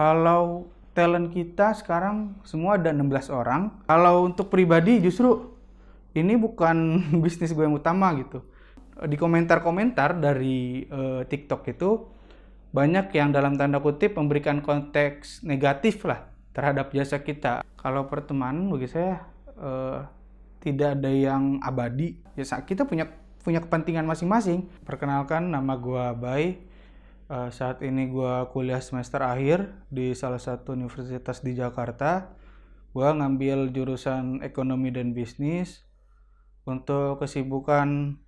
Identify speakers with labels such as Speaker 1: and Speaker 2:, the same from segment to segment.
Speaker 1: Kalau talent kita sekarang semua ada 16 orang. Kalau untuk pribadi justru ini bukan bisnis gue yang utama gitu. Di komentar-komentar dari TikTok itu banyak yang dalam tanda kutip memberikan konteks negatif lah terhadap jasa kita. Kalau pertemanan bagi saya tidak ada yang abadi. Ya, kita punya kepentingan masing-masing. Perkenalkan, nama gue Bay. Saat ini gue kuliah semester akhir di salah satu universitas di Jakarta. Gue ngambil jurusan ekonomi dan bisnis. Untuk kesibukan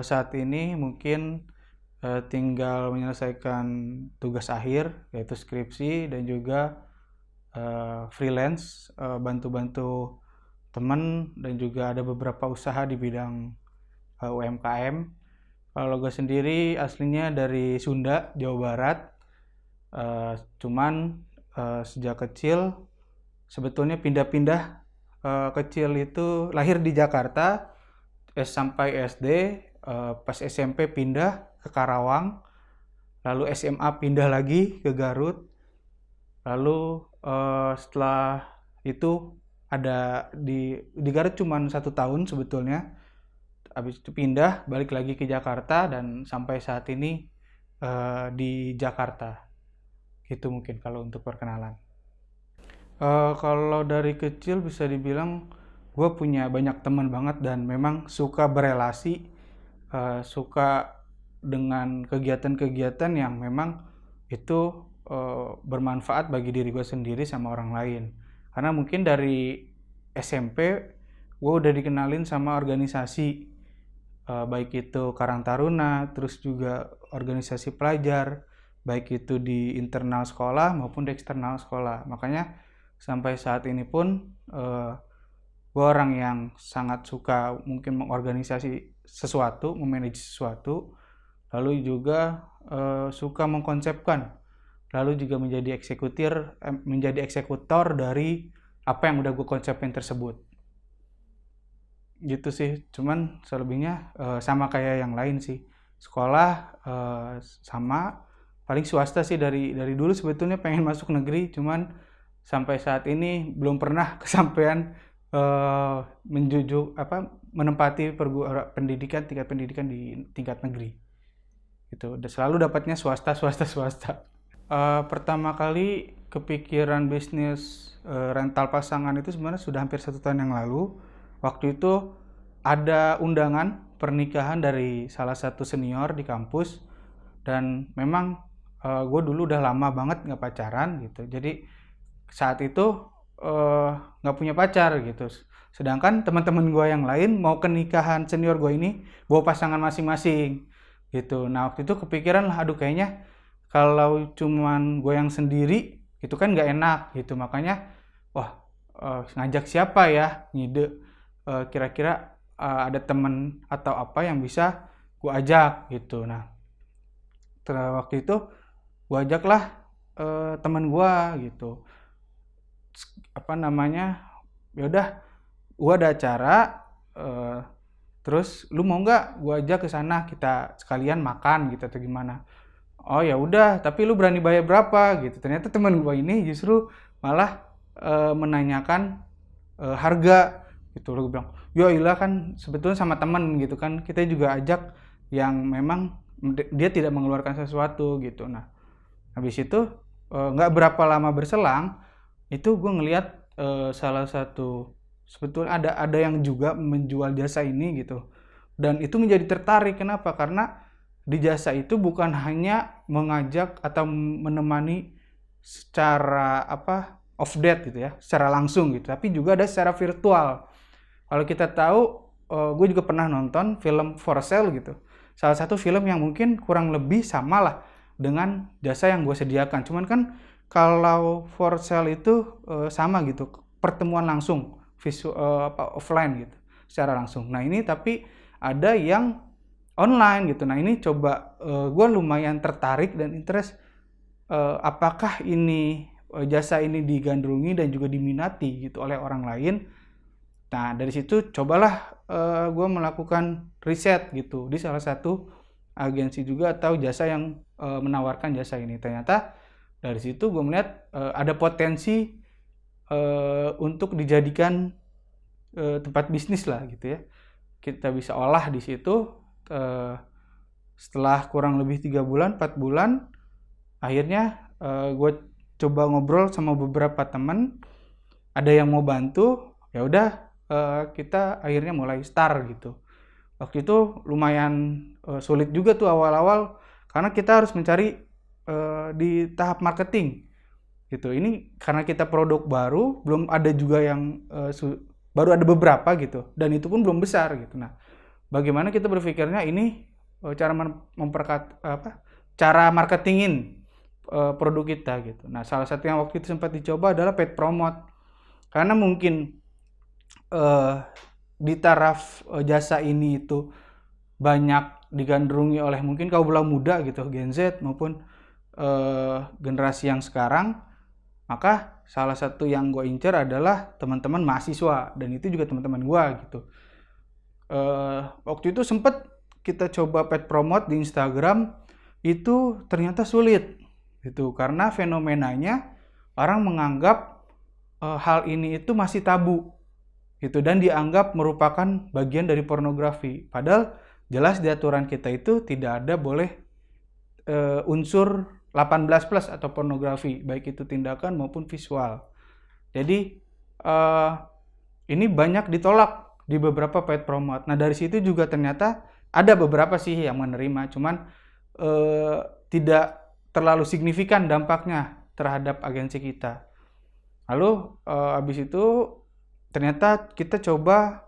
Speaker 1: saat ini mungkin tinggal menyelesaikan tugas akhir, yaitu skripsi, dan juga freelance, bantu-bantu teman, dan juga ada beberapa usaha di bidang UMKM. Kalau gue sendiri aslinya dari Sunda, Jawa Barat. Cuman sejak kecil sebetulnya pindah-pindah. Kecil itu lahir di Jakarta sampai SD. Pas SMP pindah ke Karawang. Lalu SMA pindah lagi ke Garut. Lalu setelah itu ada di Garut cuman 1 tahun sebetulnya. Habis itu pindah balik lagi ke Jakarta dan sampai saat ini di Jakarta. Gitu mungkin kalau untuk perkenalan. Kalau dari kecil bisa dibilang gue punya banyak teman banget dan memang suka berelasi, suka dengan kegiatan-kegiatan yang memang itu bermanfaat bagi diri gue sendiri sama orang lain. Karena mungkin dari SMP gue udah dikenalin sama organisasi, baik itu Karang Taruna, terus juga organisasi pelajar, baik itu di internal sekolah maupun di eksternal sekolah. Makanya sampai saat ini pun gue orang yang sangat suka mungkin mengorganisasi sesuatu, memanage sesuatu, lalu juga suka mengkonsepkan, lalu juga menjadi eksekutor dari apa yang udah gue konsepin tersebut. Gitu sih, cuman selebihnya sama kayak yang lain sih. Sekolah sama, paling swasta sih dari dulu sebetulnya pengen masuk negeri, cuman sampai saat ini belum pernah kesampaian menempati tingkat pendidikan di tingkat negeri. Gitu. Dan selalu dapatnya swasta. Pertama kali kepikiran bisnis rental pasangan itu sebenarnya sudah hampir 1 tahun yang lalu. Waktu itu ada undangan pernikahan dari salah satu senior di kampus, dan memang gue dulu udah lama banget nggak pacaran gitu. Jadi saat itu nggak punya pacar gitu. Sedangkan teman-teman gue yang lain mau ke nikahan senior gue ini bawa pasangan masing-masing gitu. Nah waktu itu kepikiran lah, aduh kayaknya kalau cuman gue yang sendiri itu kan nggak enak gitu. Makanya wah, ngajak siapa ya, ngide kira-kira ada temen atau apa yang bisa gue ajak gitu. Nah waktu itu gue ajaklah temen gue gitu. Yaudah, gue ada acara, terus lu mau nggak gue ajak ke sana, kita sekalian makan gitu atau gimana? Oh ya udah, tapi lu berani bayar berapa gitu. Ternyata temen gue ini justru malah menanyakan harga gitu. Lu bilang, ya ilah kan sebetulnya sama temen gitu kan, kita juga ajak yang memang dia tidak mengeluarkan sesuatu gitu. Nah habis itu nggak berapa lama berselang itu gue ngelihat salah satu, sebetulnya ada yang juga menjual jasa ini gitu, dan itu menjadi tertarik. Kenapa? Karena di jasa itu bukan hanya mengajak atau menemani secara off date gitu ya, secara langsung gitu, tapi juga ada secara virtual. Kalau kita tahu, gue juga pernah nonton film For Sale gitu, salah satu film yang mungkin kurang lebih sama lah dengan jasa yang gue sediakan. Cuman kan kalau For Sale itu sama gitu, pertemuan langsung, offline gitu, secara langsung. Nah ini tapi ada yang online gitu. Nah ini coba gue lumayan tertarik dan interest, apakah ini jasa ini digandrungi dan juga diminati gitu oleh orang lain. Nah dari situ cobalah gue melakukan riset gitu di salah satu agensi juga atau jasa yang menawarkan jasa ini. Ternyata Dari situ gue melihat ada potensi untuk dijadikan tempat bisnis lah gitu ya. Kita bisa olah di situ. Setelah kurang lebih 3 bulan, 4 bulan, akhirnya gue coba ngobrol sama beberapa teman, ada yang mau bantu, ya udah kita akhirnya mulai start gitu. Waktu itu lumayan sulit juga tuh awal-awal, karena kita harus mencari di tahap marketing gitu. Ini karena kita produk baru, belum ada juga yang baru ada beberapa gitu, dan itu pun belum besar gitu. Nah, bagaimana kita berpikirnya ini cara cara marketingin produk kita gitu. Nah, salah satu yang waktu itu sempat dicoba adalah paid promote, karena mungkin di taraf jasa ini itu banyak digandrungi oleh mungkin kaum muda gitu, Gen Z maupun generasi yang sekarang. Maka salah satu yang gue incer adalah teman-teman mahasiswa, dan itu juga teman-teman gue gitu. Waktu itu sempat kita coba paid promote di Instagram, itu ternyata sulit gitu, karena fenomenanya orang menganggap hal ini itu masih tabu gitu, dan dianggap merupakan bagian dari pornografi. Padahal jelas di aturan kita itu tidak ada boleh unsur 18 plus atau pornografi, baik itu tindakan maupun visual. Jadi ini banyak ditolak di beberapa paid promote. Nah, dari situ juga ternyata ada beberapa sih yang menerima, cuman tidak terlalu signifikan dampaknya terhadap agensi kita. Lalu habis itu ternyata kita coba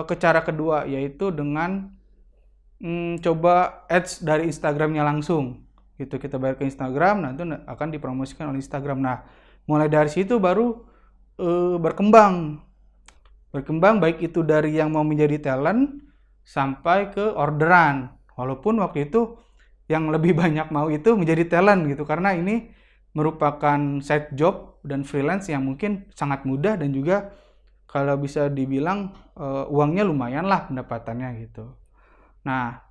Speaker 1: ke cara kedua, yaitu dengan coba ads dari Instagramnya langsung gitu. Kita bayar ke Instagram, nah itu akan dipromosikan oleh Instagram. Nah, mulai dari situ baru berkembang baik itu dari yang mau menjadi talent sampai ke orderan. Walaupun waktu itu yang lebih banyak mau itu menjadi talent gitu, karena ini merupakan side job dan freelance yang mungkin sangat mudah, dan juga kalau bisa dibilang uangnya lumayan lah pendapatannya gitu. Nah,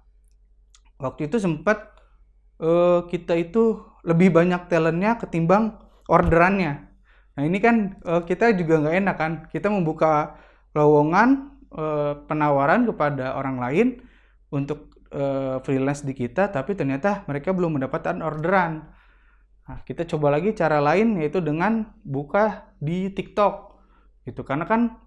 Speaker 1: waktu itu sempat kita itu lebih banyak talentnya ketimbang orderannya. Nah, ini kan kita juga nggak enak kan, kita membuka lowongan penawaran kepada orang lain untuk freelance di kita, tapi ternyata mereka belum mendapatkan orderan. Nah, kita coba lagi cara lain, yaitu dengan buka di TikTok gitu, karena kan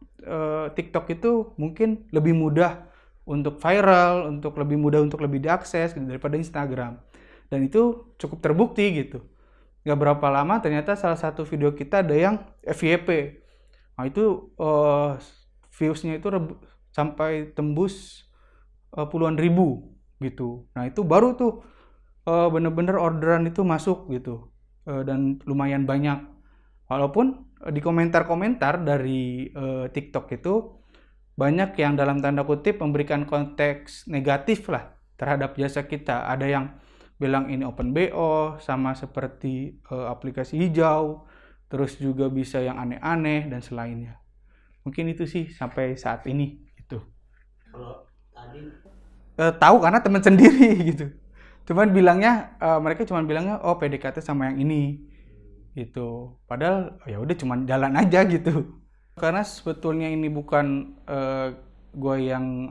Speaker 1: TikTok itu mungkin lebih mudah untuk viral, lebih mudah untuk diakses gitu, daripada Instagram. Dan itu cukup terbukti gitu. Gak berapa lama ternyata salah satu video kita ada yang FYP. Nah, itu viewsnya itu sampai tembus puluhan ribu gitu. Nah, itu baru tuh bener-bener orderan itu masuk gitu, dan lumayan banyak. Walaupun di komentar-komentar dari TikTok itu banyak yang dalam tanda kutip memberikan konteks negatif lah terhadap jasa kita. Ada yang bilang ini open BO, sama seperti aplikasi hijau, terus juga bisa yang aneh-aneh dan selainnya. Mungkin itu sih sampai saat ini gitu.
Speaker 2: Kalau tadi
Speaker 1: Tahu karena teman sendiri gitu. Mereka cuman bilangnya oh PDKT sama yang ini gitu. Padahal ya udah cuman jalan aja gitu. Karena sebetulnya ini bukan gue yang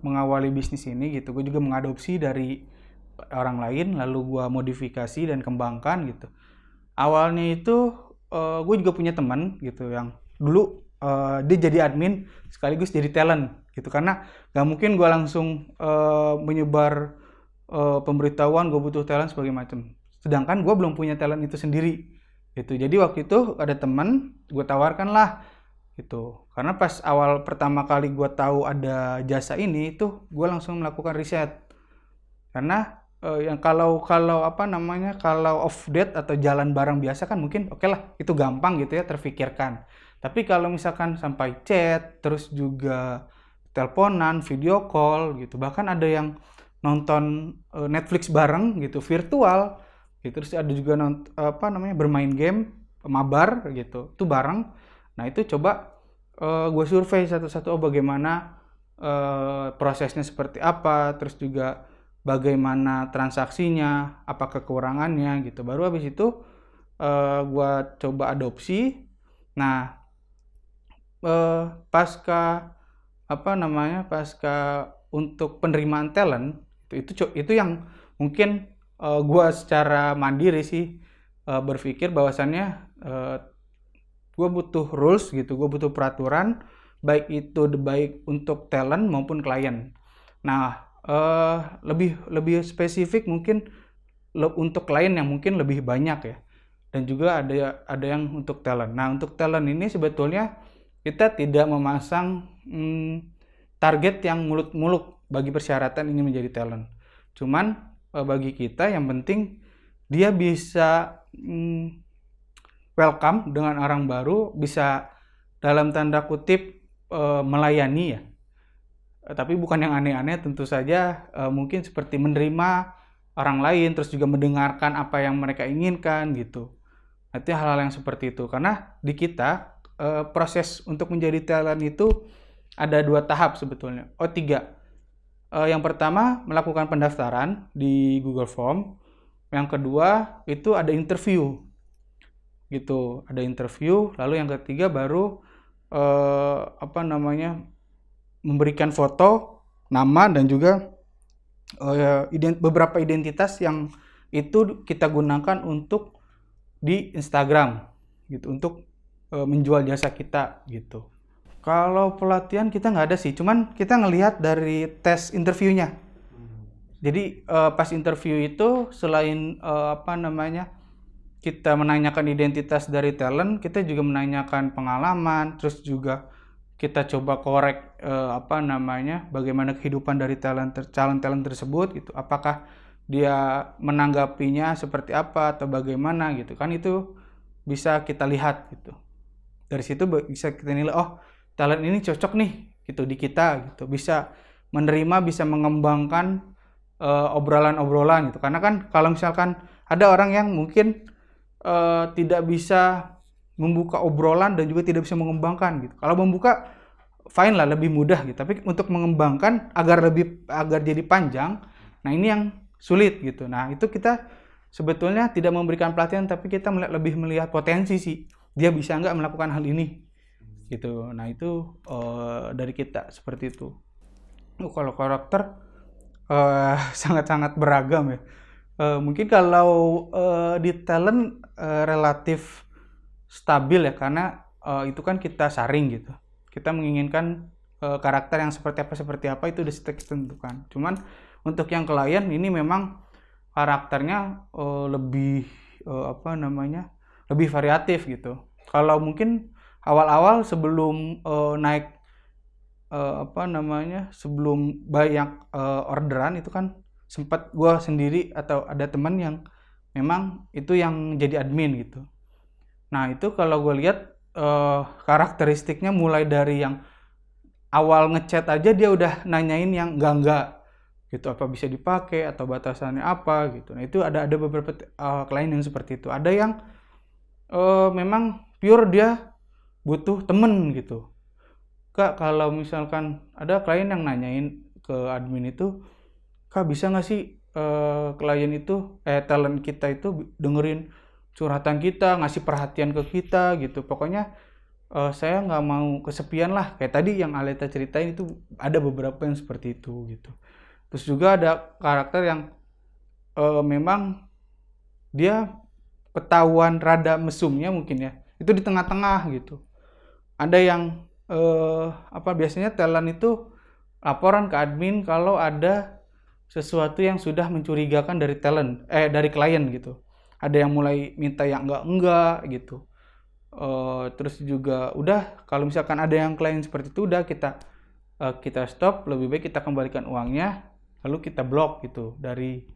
Speaker 1: mengawali bisnis ini gitu. Gue juga mengadopsi dari orang lain, lalu gue modifikasi dan kembangkan gitu. Awalnya itu gue juga punya teman gitu yang dulu dia jadi admin sekaligus jadi talent gitu, karena gak mungkin gue langsung menyebar pemberitahuan gue butuh talent sebagai macam, sedangkan gue belum punya talent itu sendiri gitu. Jadi waktu itu ada teman, gue tawarkan lah gitu, karena pas awal pertama kali gue tahu ada jasa ini itu gue langsung melakukan riset. Karena yang kalau off date atau jalan bareng biasa kan mungkin oke lah, itu gampang gitu ya, terfikirkan. Tapi kalau misalkan sampai chat, terus juga teleponan, video call gitu, bahkan ada yang nonton Netflix bareng gitu, virtual gitu, terus ada juga bermain game mabar gitu, itu bareng. Nah, itu coba gue survei satu-satu, bagaimana prosesnya seperti apa, terus juga bagaimana transaksinya, apa kekurangannya gitu. Baru habis itu gua coba adopsi. Nah, pasca untuk penerimaan talent itu yang mungkin gua secara mandiri sih berpikir bahwasannya gue butuh rules gitu, gue butuh peraturan baik untuk talent maupun klien. Nah, lebih spesifik mungkin untuk klien yang mungkin lebih banyak ya, dan juga ada yang untuk talent. Nah, untuk talent ini sebetulnya kita tidak memasang target yang muluk-muluk bagi persyaratan ini menjadi talent. Cuman bagi kita yang penting dia bisa welcome dengan orang baru, bisa dalam tanda kutip melayani ya. Tapi bukan yang aneh-aneh, tentu saja mungkin seperti menerima orang lain, terus juga mendengarkan apa yang mereka inginkan gitu. Itu hal-hal yang seperti itu. Karena di kita proses untuk menjadi talent itu ada 2 tahap sebetulnya. 3. Yang pertama melakukan pendaftaran di Google Form. Yang kedua itu ada interview gitu, ada interview. Lalu yang ketiga baru memberikan foto, nama, dan juga beberapa identitas yang itu kita gunakan untuk di Instagram gitu, untuk menjual jasa kita gitu. Kalau pelatihan kita nggak ada sih, cuman kita ngelihat dari tes interviewnya. Jadi pas interview itu selain kita menanyakan identitas dari talent, kita juga menanyakan pengalaman, terus juga kita coba korek bagaimana kehidupan dari calon talent tersebut gitu. Apakah dia menanggapinya seperti apa atau bagaimana gitu kan, itu bisa kita lihat gitu. Dari situ bisa kita nilai, oh talent ini cocok nih gitu di kita gitu, bisa menerima, bisa mengembangkan obrolan-obrolan gitu. Karena kan kalau misalkan ada orang yang mungkin tidak bisa membuka obrolan dan juga tidak bisa mengembangkan gitu. Kalau membuka fine lah, lebih mudah gitu. Tapi untuk mengembangkan agar jadi panjang, nah ini yang sulit gitu. Nah, itu kita sebetulnya tidak memberikan pelatihan, tapi kita lebih melihat potensi sih. Dia bisa nggak melakukan hal ini gitu. Nah, itu dari kita seperti itu. Kalau karakter sangat-sangat beragam ya. Mungkin kalau di talent relatif stabil ya, karena itu kan kita saring gitu. Kita menginginkan karakter yang seperti apa itu sudah ditentukan. Cuman untuk yang klien ini memang karakternya lebih lebih variatif gitu. Kalau mungkin awal-awal sebelum naik sebelum banyak orderan itu kan sempat gue sendiri atau ada teman yang memang itu yang jadi admin gitu. Nah itu kalau gue lihat karakteristiknya mulai dari yang awal ngechat aja dia udah nanyain yang enggak gitu, apa bisa dipakai atau batasannya apa gitu. Nah itu ada beberapa klien yang seperti itu. Ada yang memang pure dia butuh temen gitu. Kak, kalau misalkan ada klien yang nanyain ke admin itu, Kak bisa nggak sih klien itu talent kita itu dengerin curhatan kita, ngasih perhatian ke kita gitu. Pokoknya saya nggak mau kesepian lah. Kayak tadi yang Aleta ceritain itu ada beberapa yang seperti itu gitu. Terus juga ada karakter yang memang dia ketahuan rada mesumnya mungkin ya. Itu di tengah-tengah gitu. Ada yang biasanya talent itu laporan ke admin kalau ada sesuatu yang sudah mencurigakan dari klien gitu. Ada yang mulai minta yang enggak gitu. Terus juga udah kalau misalkan ada yang klien seperti itu udah kita stop, lebih baik kita kembalikan uangnya, lalu kita blok gitu dari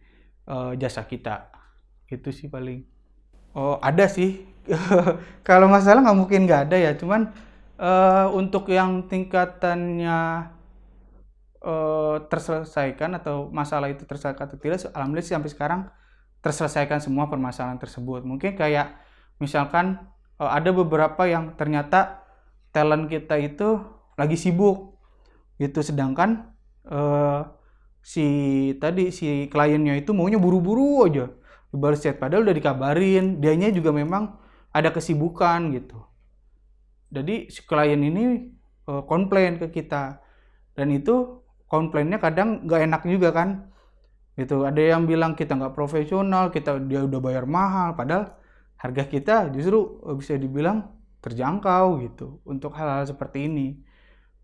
Speaker 1: jasa kita. Itu sih paling. Oh ada sih. Kalau nggak salah nggak mungkin nggak ada ya, cuman untuk yang tingkatannya terselesaikan atau masalah itu terselesaikan atau tidak, alhamdulillah sampai sekarang terselesaikan semua permasalahan tersebut. Mungkin kayak misalkan ada beberapa yang ternyata talent kita itu lagi sibuk gitu, sedangkan si kliennya itu maunya buru-buru aja dibalas chat, padahal udah dikabarin, dianya juga memang ada kesibukan gitu. Jadi si klien ini komplain ke kita, dan itu komplainnya kadang nggak enak juga kan gitu. Ada yang bilang kita nggak profesional, dia udah bayar mahal, padahal harga kita justru bisa dibilang terjangkau gitu untuk hal-hal seperti ini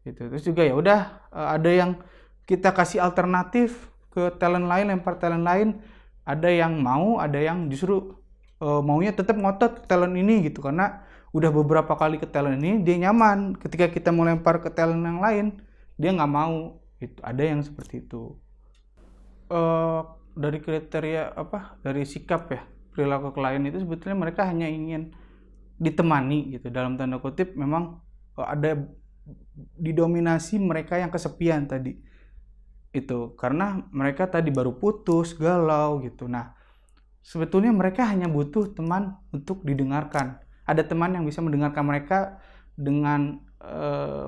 Speaker 1: gitu. Terus juga ya udah, ada yang kita kasih alternatif ke talent lain, lempar talent lain, ada yang mau, ada yang justru maunya tetap ngotot ke talent ini gitu, karena udah beberapa kali ke talent ini dia nyaman, ketika kita mau lempar ke talent yang lain dia nggak mau gitu. Ada yang seperti itu. eh dari kriteria apa, dari sikap ya, perilaku klien itu sebetulnya mereka hanya ingin ditemani gitu, dalam tanda kutip. Memang ada didominasi mereka yang kesepian tadi itu, karena mereka tadi baru putus, galau gitu. Nah, sebetulnya mereka hanya butuh teman untuk didengarkan. Ada teman yang bisa mendengarkan mereka dengan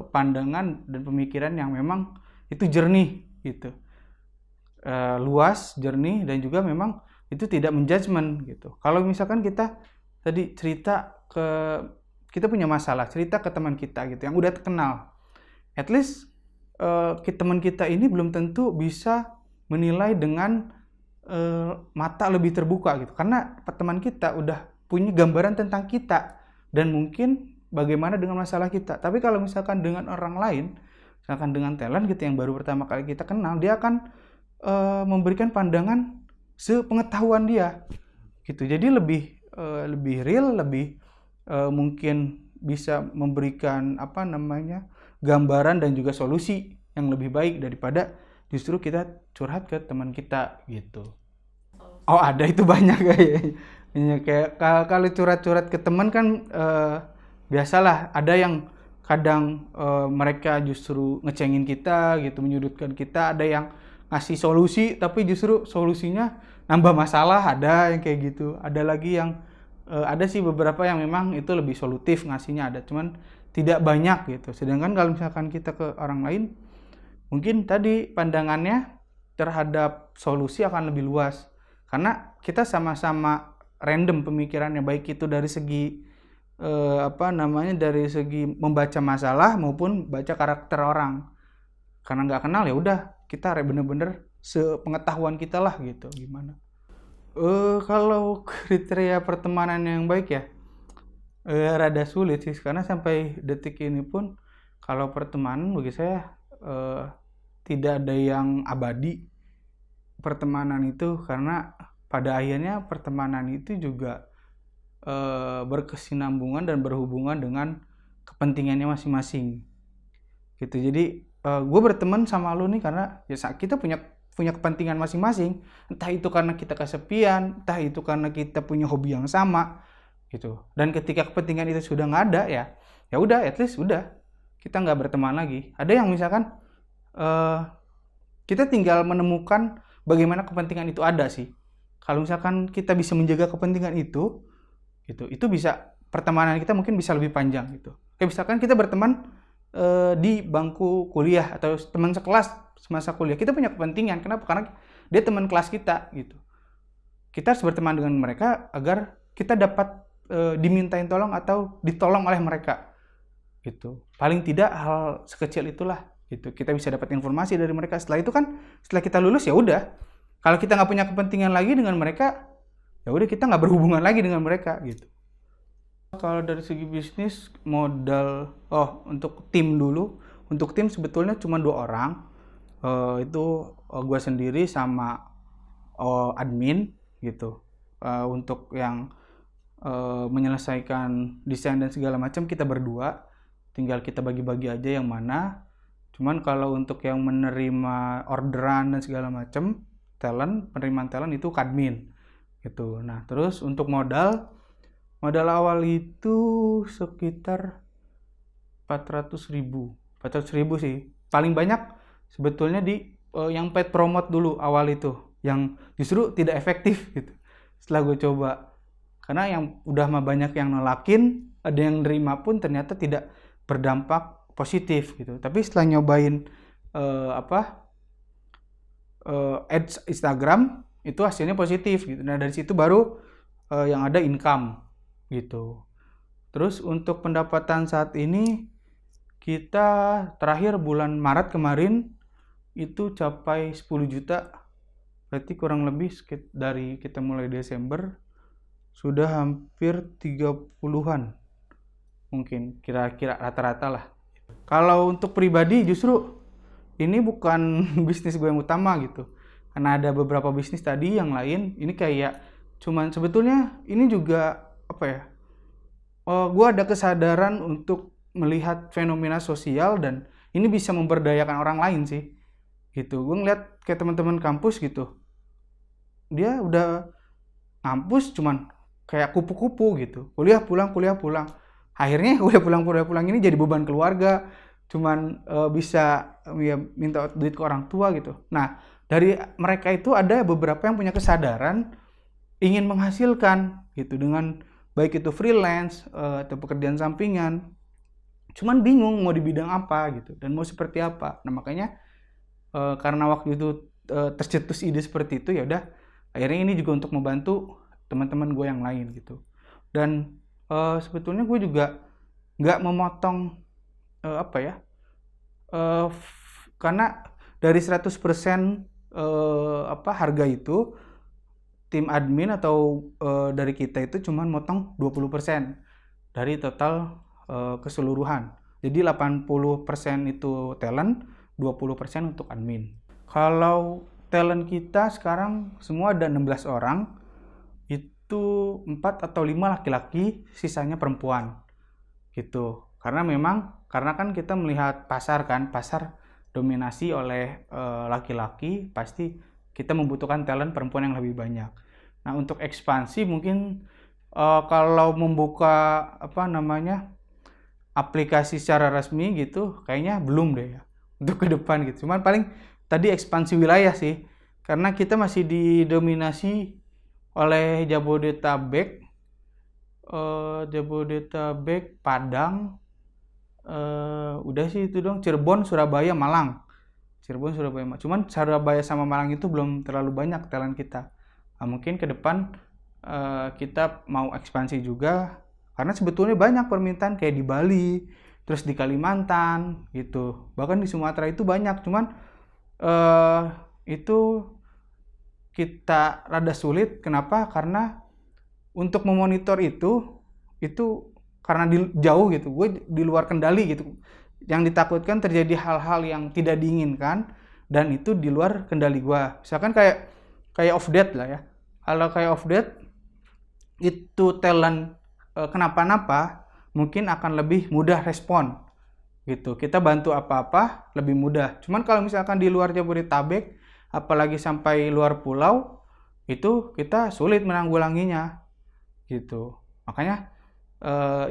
Speaker 1: pandangan dan pemikiran yang memang itu jernih gitu, luas, jernih, dan juga memang itu tidak menjudgment gitu. Kalau misalkan kita tadi kita punya masalah, cerita ke teman kita gitu yang udah terkenal, at least teman kita ini belum tentu bisa menilai dengan mata lebih terbuka gitu, karena teman kita udah punya gambaran tentang kita dan mungkin bagaimana dengan masalah kita. Tapi kalau misalkan dengan orang lain, misalkan dengan talent gitu yang baru pertama kali kita kenal, dia akan memberikan pandangan sepengetahuan dia gitu. Jadi lebih real, lebih mungkin bisa memberikan apa namanya, gambaran dan juga solusi yang lebih baik daripada justru kita curhat ke teman kita gitu. Oh, ada itu banyak kayaknya. Kayak kalau curhat-curhat ke teman kan biasalah ada yang kadang mereka justru ngecengin kita gitu, menyudutkan kita. Ada yang ngasih solusi tapi justru solusinya nambah masalah, ada yang kayak gitu. Ada lagi yang ada sih beberapa yang memang itu lebih solutif ngasihnya, ada, cuman tidak banyak gitu. Sedangkan kalau misalkan kita ke orang lain, mungkin tadi pandangannya terhadap solusi akan lebih luas, karena kita sama-sama random pemikirannya, baik itu dari segi dari segi membaca masalah maupun baca karakter orang. Karena nggak kenal ya udah, kita bener-bener sepengetahuan kita lah gitu. Gimana kalau kriteria pertemanan yang baik ya, rada sulit sih, karena sampai detik ini pun kalau pertemanan bagi saya tidak ada yang abadi pertemanan itu, karena pada akhirnya pertemanan itu juga berkesinambungan dan berhubungan dengan kepentingannya masing-masing gitu. Jadi gue berteman sama lu nih karena ya kita punya kepentingan masing-masing, entah itu karena kita kesepian, entah itu karena kita punya hobi yang sama gitu. Dan ketika kepentingan itu sudah nggak ada, ya udah, at least udah kita nggak berteman lagi. Ada yang misalkan kita tinggal menemukan bagaimana kepentingan itu ada sih. Kalau misalkan kita bisa menjaga kepentingan itu gitu, itu bisa pertemanan kita mungkin bisa lebih panjang gitu. Kayak misalkan kita berteman di bangku kuliah atau teman sekelas semasa kuliah, kita punya kepentingan. Kenapa? Karena dia teman kelas kita gitu. Kita harus berteman dengan mereka agar kita dapat dimintain tolong atau ditolong oleh mereka gitu. Paling tidak hal sekecil itulah gitu, kita bisa dapat informasi dari mereka. Setelah itu kan, setelah kita lulus ya udah, kalau kita nggak punya kepentingan lagi dengan mereka, ya udah kita nggak berhubungan lagi dengan mereka gitu. Kalau dari segi bisnis modal, untuk tim dulu. Untuk tim sebetulnya cuma 2 orang. Itu gue sendiri sama admin gitu. Untuk yang menyelesaikan desain dan segala macam kita berdua. Tinggal kita bagi-bagi aja yang mana. Cuman kalau untuk yang menerima orderan dan segala macam, penerimaan talent itu admin gitu. Nah, terus untuk modal awal itu sekitar 400.000 sih. Paling banyak sebetulnya di yang paid promote dulu awal itu, yang justru tidak efektif gitu setelah gue coba. Karena yang udah mah banyak yang nolakin, ada yang nerima pun ternyata tidak berdampak positif gitu. Tapi setelah nyobain ads Instagram itu hasilnya positif gitu. Nah dari situ baru yang ada income gitu. Terus untuk pendapatan saat ini kita terakhir bulan Maret kemarin itu capai 10 juta. Berarti kurang lebih dari kita mulai Desember sudah hampir 30-an. Mungkin kira-kira rata-rata lah. Kalau untuk pribadi justru ini bukan bisnis gue yang utama gitu. Karena ada beberapa bisnis tadi yang lain, ini kayak cuman sebetulnya ini juga apa ya? Gue ada kesadaran untuk melihat fenomena sosial dan ini bisa memberdayakan orang lain sih. Gitu. Gue ngeliat kayak teman-teman kampus gitu. Dia udah ngampus cuman kayak kupu-kupu gitu. Kuliah pulang. Akhirnya kuliah pulang ini jadi beban keluarga. Cuman bisa ya, minta duit ke orang tua gitu. Nah, dari mereka itu ada beberapa yang punya kesadaran ingin menghasilkan gitu dengan baik itu freelance atau pekerjaan sampingan. Cuman bingung mau di bidang apa gitu dan mau seperti apa. Nah, makanya karena waktu itu tercetus ide seperti itu, ya udah akhirnya ini juga untuk membantu teman-teman gue yang lain gitu. Dan sebetulnya gue juga nggak memotong apa ya, karena dari 100% harga itu tim admin atau dari kita itu cuman motong 20% dari total keseluruhan. Jadi 80% itu talent, 20% untuk admin. Kalau talent kita sekarang semua ada 16 orang, itu 4 atau 5 laki-laki, sisanya perempuan. Gitu. Karena kan kita melihat pasar dominasi oleh laki-laki, pasti kita membutuhkan talent perempuan yang lebih banyak. Nah, untuk ekspansi mungkin kalau membuka aplikasi secara resmi gitu kayaknya belum deh ya untuk ke depan gitu. Cuman paling tadi ekspansi wilayah sih. Karena kita masih didominasi oleh Jabodetabek, Padang, udah sih itu dong, Cirebon, Surabaya, Malang. Cuman Surabaya sama Malang itu belum terlalu banyak talent kita. Nah, mungkin ke depan kita mau ekspansi juga karena sebetulnya banyak permintaan kayak di Bali, terus di Kalimantan gitu. Bahkan di Sumatera itu banyak, cuman itu kita rada sulit. Kenapa? Karena untuk memonitor itu karena jauh gitu, gue di luar kendali gitu. Yang ditakutkan terjadi hal-hal yang tidak diinginkan dan itu di luar kendali gue. Misalkan kayak off date lah ya. Kalau kayak off date itu talent kenapa-napa mungkin akan lebih mudah respon gitu. Kita bantu apa-apa lebih mudah. Cuman kalau misalkan di luar Jabodetabek, apalagi sampai luar pulau, itu kita sulit menanggulanginya gitu. Makanya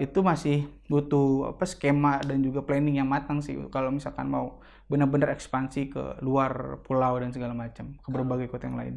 Speaker 1: itu masih butuh skema dan juga planning yang matang sih kalau misalkan mau benar-benar ekspansi ke luar pulau dan segala macam, ke berbagai kota yang lain.